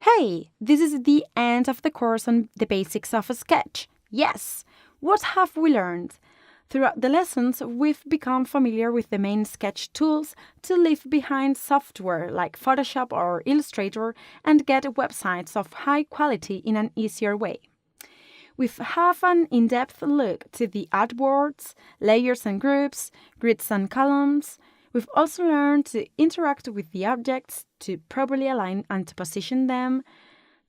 Hey, this is the end of the course on the basics of a sketch. Yes! What have we learned? Throughout the lessons, we've become familiar with the main sketch tools to leave behind software like Photoshop or Illustrator and get websites of high quality in an easier way. We've had an in-depth look to the artboards, layers and groups, grids and columns. We've also learned to interact with the objects, to properly align and to position them,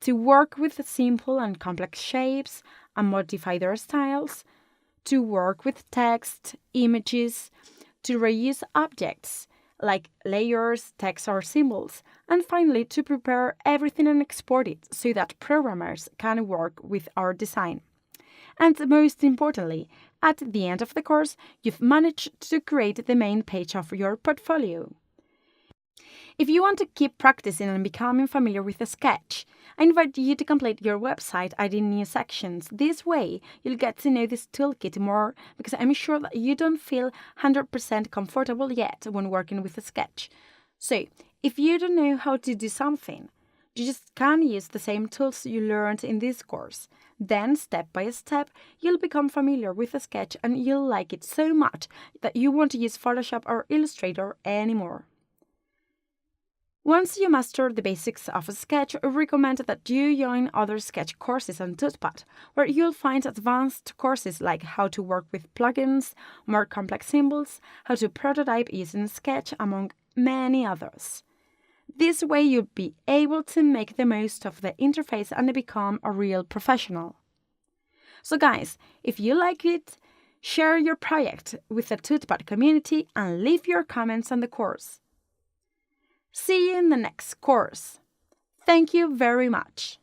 to work with simple and complex shapes and modify their styles, to work with text, images, to reuse objects like layers, text, or symbols, and finally to prepare everything and export it so that programmers can work with our design. And most importantly, at the end of the course, you've managed to create the main page of your portfolio. If you want to keep practicing and becoming familiar with a sketch, I invite you to complete your website adding new sections. This way, you'll get to know this toolkit more because I'm sure that you don't feel 100% comfortable yet when working with a sketch. So, if you don't know how to do something, you just can use the same tools you learned in this course. Then, step by step, you'll become familiar with a sketch and you'll like it so much that you won't use Photoshop or Illustrator anymore. Once you master the basics of a sketch, I recommend that you join other sketch courses on Tutpad, where you'll find advanced courses like how to work with plugins, more complex symbols, how to prototype using Sketch, among many others. This way you'll be able to make the most of the interface and become a real professional. So guys, if you like it, share your project with the Tutpad community and leave your comments on the course. See you in the next course. Thank you very much.